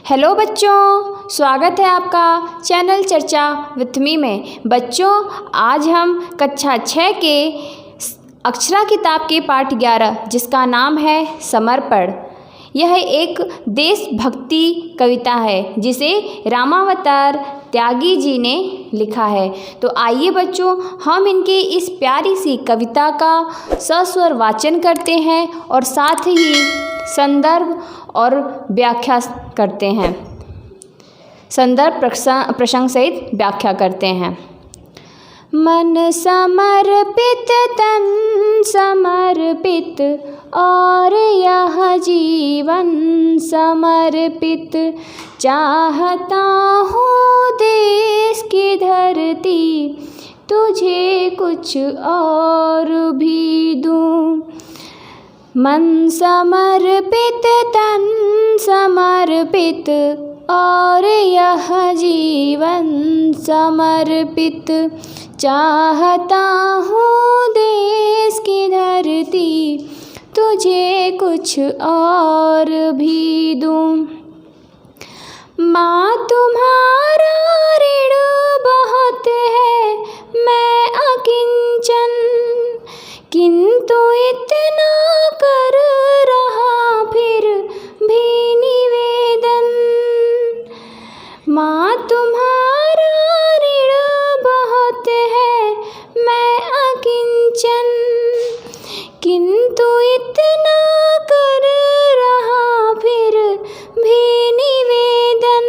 Hello बच्चों, स्वागत है आपका चैनल चर्चा विथ मी में। बच्चों, आज हम कक्षा 6 के अक्षरा किताब के पाठ 11 जिसका नाम है समर्पण। यह एक देशभक्ति कविता है जिसे रामावतार त्यागी जी ने लिखा है। तो आइए बच्चों, हम इनके इस प्यारी सी कविता का सस्वर वाचन करते हैं और साथ ही संदर्भ और व्याख्या करते हैं। संदर्भ प्रसंग सहित व्याख्या करते हैं। मन समर्पित तन समर्पित और यह जीवन समर्पित, चाहता हूँ देश की धरती तुझे कुछ और भी दूँ। मन समर्पित तन समर्पित और यह जीवन समर्पित, चाहता हूँ देश की धरती तुझे कुछ और भी दूँ। माँ तुम्हारा ऋण बहुत है मैं अकिंचन, किंतु इतना कर रहा फिर भी निवेदन। माँ तुम्हारा ऋण बहुत है मैं अकिंचन, किंतु इतना कर रहा फिर भी निवेदन।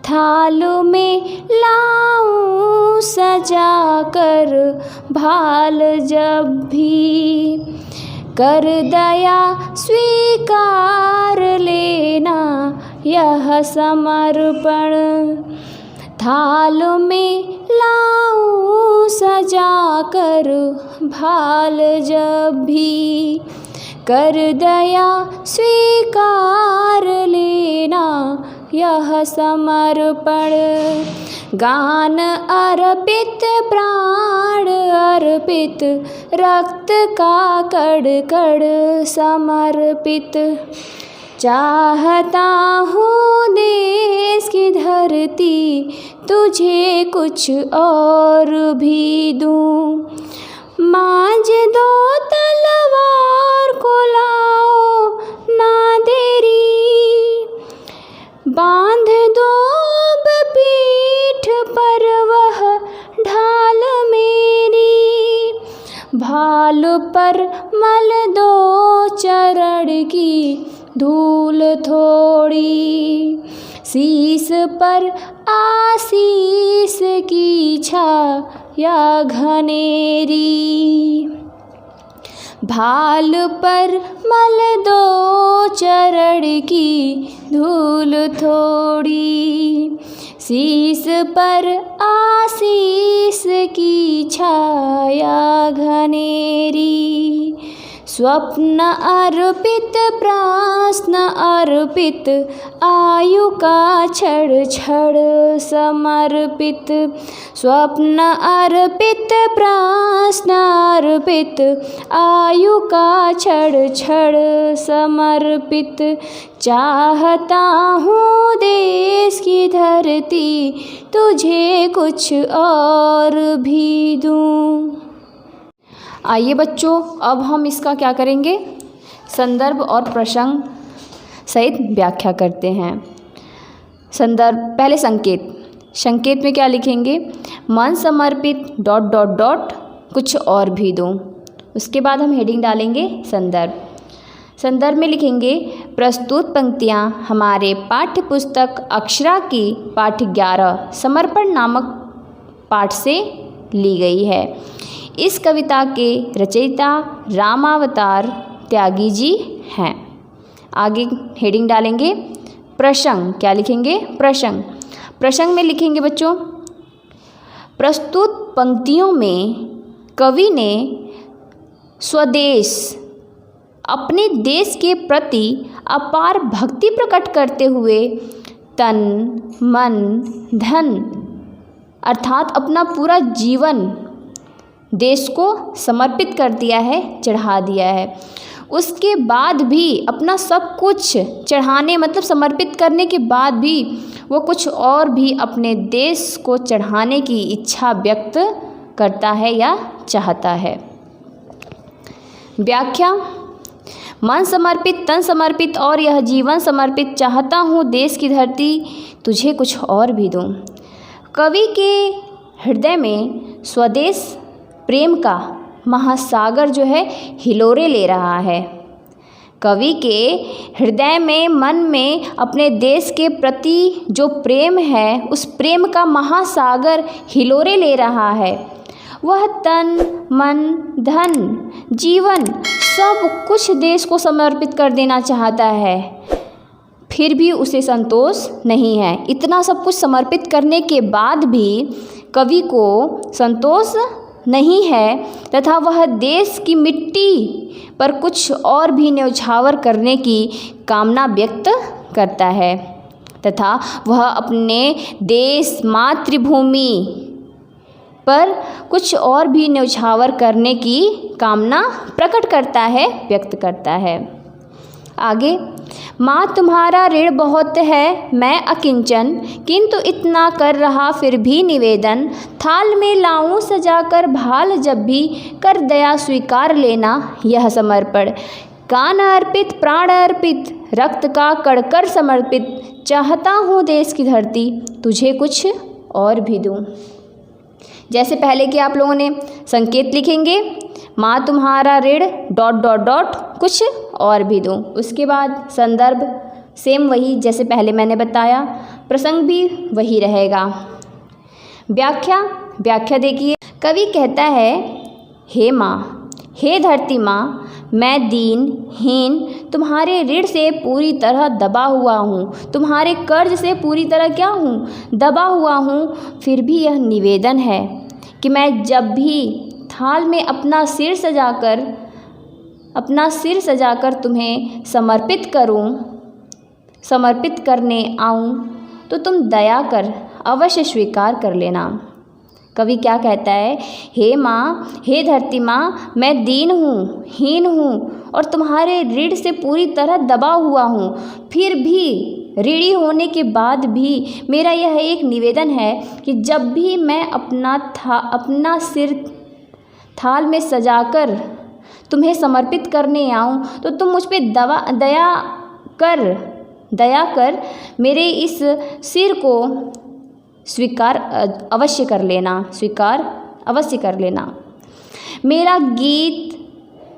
थाल में लाऊं सजा कर भाल जब भी, कर दया स्वीकार लेना यह समर्पण। थाल में लाऊं सजा कर भाल जब भी, कर दया स्वीकार लेना यह समर्पण। गान अर्पित प्राण अर्पित, रक्त का कड़ कड़ समर्पित, चाहता हूँ देश की धरती तुझे कुछ और भी दूँ। मांझ दो तलवार को लाओ ना देरी, बांध दो अब पीठ पर वह ढाल मेरी, भाल पर मल दो चरण की धूल थोड़ी, शीस पर आशीष की छाया घनेरी। भाल पर मल दो चरण की धूल थोड़ी, शीस पर आशीष की छाया घनेरी। स्वप्न अर्पित प्राश्न अर्पित, आयु का क्षण क्षण समर्पित। स्वप्न अर्पित प्राश्न अर्पित, आयु का क्षण क्षण समर्पित, चाहता हूँ देश की धरती तुझे कुछ और भी दूँ। आइए बच्चों, अब हम इसका क्या करेंगे, संदर्भ और प्रसंग सहित व्याख्या करते हैं। संदर्भ, पहले संकेत में क्या लिखेंगे, मन समर्पित ... कुछ और भी दूँ। उसके बाद हम हेडिंग डालेंगे संदर्भ में लिखेंगे प्रस्तुत पंक्तियाँ हमारे पाठ्य पुस्तक अक्षरा की पाठ 11 समर्पण नामक पाठ से ली गई है। इस कविता के रचयिता रामावतार त्यागी जी हैं। आगे हेडिंग डालेंगे प्रसंग, क्या लिखेंगे, प्रसंग में लिखेंगे बच्चों, प्रस्तुत पंक्तियों में कवि ने स्वदेश अपने देश के प्रति अपार भक्ति प्रकट करते हुए तन मन धन अर्थात अपना पूरा जीवन देश को समर्पित कर दिया है, चढ़ा दिया है। उसके बाद भी अपना सब कुछ चढ़ाने मतलब समर्पित करने के बाद भी वो कुछ और भी अपने देश को चढ़ाने की इच्छा व्यक्त करता है या चाहता है। व्याख्या। मन समर्पित, तन समर्पित और यह जीवन समर्पित, चाहता हूँ देश की धरती तुझे कुछ और भी दूँ। कवि के हृदय में स्वदेश प्रेम का महासागर जो है हिलोरे ले रहा है। कवि के हृदय में, मन में अपने देश के प्रति जो प्रेम है, उस प्रेम का महासागर हिलोरे ले रहा है। वह तन, मन, धन, जीवन सब कुछ देश को समर्पित कर देना चाहता है, फिर भी उसे संतोष नहीं है। इतना सब कुछ समर्पित करने के बाद भी कवि को संतोष नहीं है तथा वह देश की मिट्टी पर कुछ और भी न्यौछावर करने की कामना व्यक्त करता है तथा वह अपने देश मातृभूमि पर कुछ और भी न्यौछावर करने की कामना प्रकट करता है, व्यक्त करता है। आगे। माँ तुम्हारा ऋण बहुत है, मैं अकिंचन, किंतु इतना कर रहा फिर भी निवेदन। थाल में लाऊं सजाकर भाल जब भी, कर दया स्वीकार लेना यह समर्पण। कान अर्पित, प्राण अर्पित, रक्त का कड़कर समर्पित, चाहता हूँ देश की धरती तुझे कुछ और भी दूँ। जैसे पहले कि आप लोगों ने संकेत लिखेंगे, माँ तुम्हारा ऋण ... कुछ और भी दूँ। उसके बाद संदर्भ सेम वही जैसे पहले मैंने बताया, प्रसंग भी वही रहेगा। व्याख्या देखिए। कवि कहता है, हे माँ, हे धरती माँ, मैं दीनहीन तुम्हारे ऋण से पूरी तरह दबा हुआ हूँ, तुम्हारे कर्ज से पूरी तरह क्या हूँ, दबा हुआ हूँ। फिर भी यह निवेदन है कि मैं जब भी थाल में अपना सिर सजाकर तुम्हें समर्पित करने आऊँ तो तुम दया कर अवश्य स्वीकार कर लेना। कवि क्या कहता है, हे माँ, हे धरती माँ, मैं दीन हूँ, हीन हूँ और तुम्हारे ऋण से पूरी तरह दबा हुआ हूँ। फिर भी ऋणी होने के बाद भी मेरा यह एक निवेदन है कि जब भी मैं अपना सिर थाल में सजाकर तुम्हें समर्पित करने आऊँ तो तुम मुझ पे दया कर मेरे इस सिर को स्वीकार अवश्य कर लेना। मेरा गीत,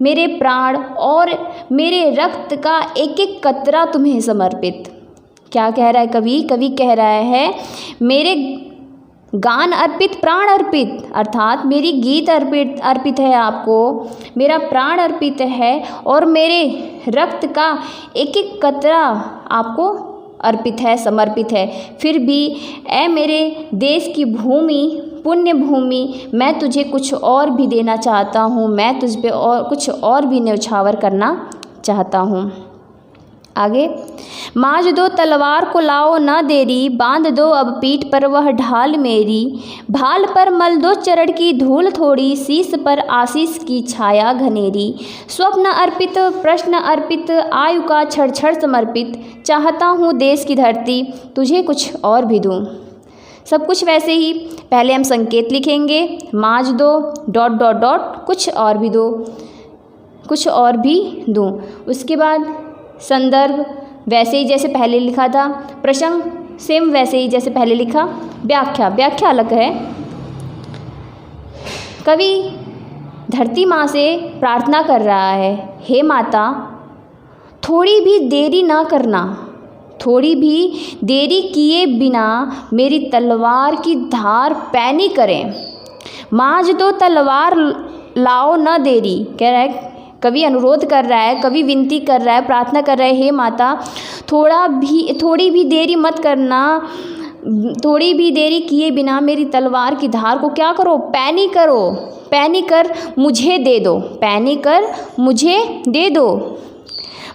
मेरे प्राण और मेरे रक्त का एक एक कतरा तुम्हें समर्पित। क्या कह रहा है कवि कह रहा है, मेरे गान अर्पित, प्राण अर्पित, अर्थात मेरी गीत अर्पित है आपको, मेरा प्राण अर्पित है और मेरे रक्त का एक एक कतरा आपको अर्पित है, समर्पित है। फिर भी ऐ मेरे देश की भूमि, पुण्य भूमि, मैं तुझे कुछ और भी देना चाहता हूँ, मैं तुझ पे और कुछ और भी न्यौछावर करना चाहता हूँ। आगे। माँज दो तलवार को लाओ न देरी, बांध दो अब पीठ पर वह ढाल मेरी। भाल पर मल दो चरण की धूल थोड़ी, शीस पर आशीष की छाया घनेरी। स्वप्न अर्पित, प्रश्न अर्पित, आयु का क्षण क्षण समर्पित, चाहता हूँ देश की धरती तुझे कुछ और भी दूँ। सब कुछ वैसे ही, पहले हम संकेत लिखेंगे, माँज दो ... कुछ और भी दो, कुछ और भी दूँ। उसके बाद संदर्भ वैसे ही जैसे पहले लिखा था, प्रसंग सेम वैसे ही जैसे पहले लिखा। व्याख्या अलग है। कवि धरती माँ से प्रार्थना कर रहा है, हे माता, थोड़ी भी देरी ना करना, थोड़ी भी देरी किए बिना मेरी तलवार की धार पैनी करें। माँज दो तलवार लाओ न देरी, कह रहा है कवि अनुरोध कर रहा है, कवि विनती कर रहा है, प्रार्थना कर रहा है, हे माता, थोड़ी भी देरी मत करना, थोड़ी भी देरी किए बिना मेरी तलवार की धार को क्या करो, पैनी कर मुझे दे दो, पैनी कर मुझे दे दो।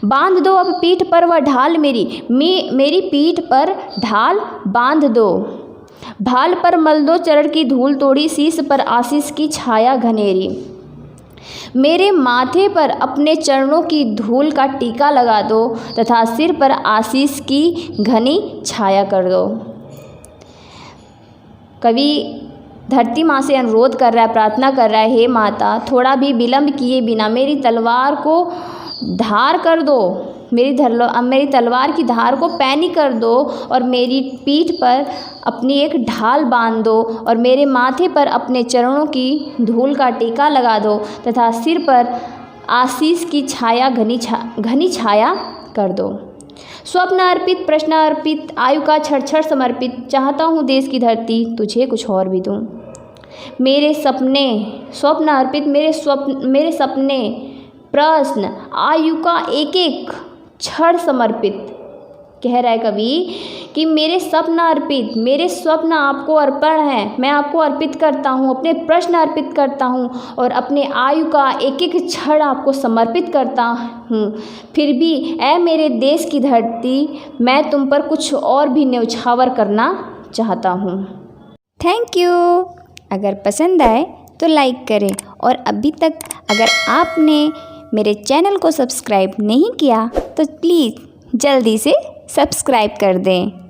बांध दो अब पीठ पर वह ढाल मेरी पीठ पर ढाल बांध दो। भाल पर मल दो चरण की धूल तोड़ी, शीस पर आशीष की छाया घनेरी। मेरे माथे पर अपने चरणों की धूल का टीका लगा दो तथा सिर पर आशीष की घनी छाया कर दो। कवि धरती माँ से अनुरोध कर रहा है, प्रार्थना कर रहा है, हे माता, थोड़ा भी विलंब किए बिना मेरी तलवार को धार कर दो, मेरी तलवार की धार को पैनी कर दो और मेरी पीठ पर अपनी एक ढाल बांध दो और मेरे माथे पर अपने चरणों की धूल का टीका लगा दो तथा सिर पर आशीष की छाया घनी छाया कर दो। स्वप्न अर्पित, प्रश्न अर्पित, आयु का क्षण समर्पित, चाहता हूँ देश की धरती तुझे कुछ और भी दूँ। मेरे सपने, स्वप्न अर्पित, मेरे सपने, प्रश्न, आयु का एक एक क्षण समर्पित। कह रहा है कवि कि मेरे स्वप्न अर्पित, मेरे स्वप्न आपको अर्पण है, मैं आपको अर्पित करता हूँ, अपने प्रश्न अर्पित करता हूँ और अपने आयु का एक एक क्षण आपको समर्पित करता हूँ। फिर भी ऐ मेरे देश की धरती, मैं तुम पर कुछ और भी न्यौछावर करना चाहता हूँ। Thank you. अगर पसंद आए तो लाइक करें और अभी तक अगर आपने मेरे चैनल को सब्सक्राइब नहीं किया तो प्लीज़ जल्दी से सब्सक्राइब कर दें।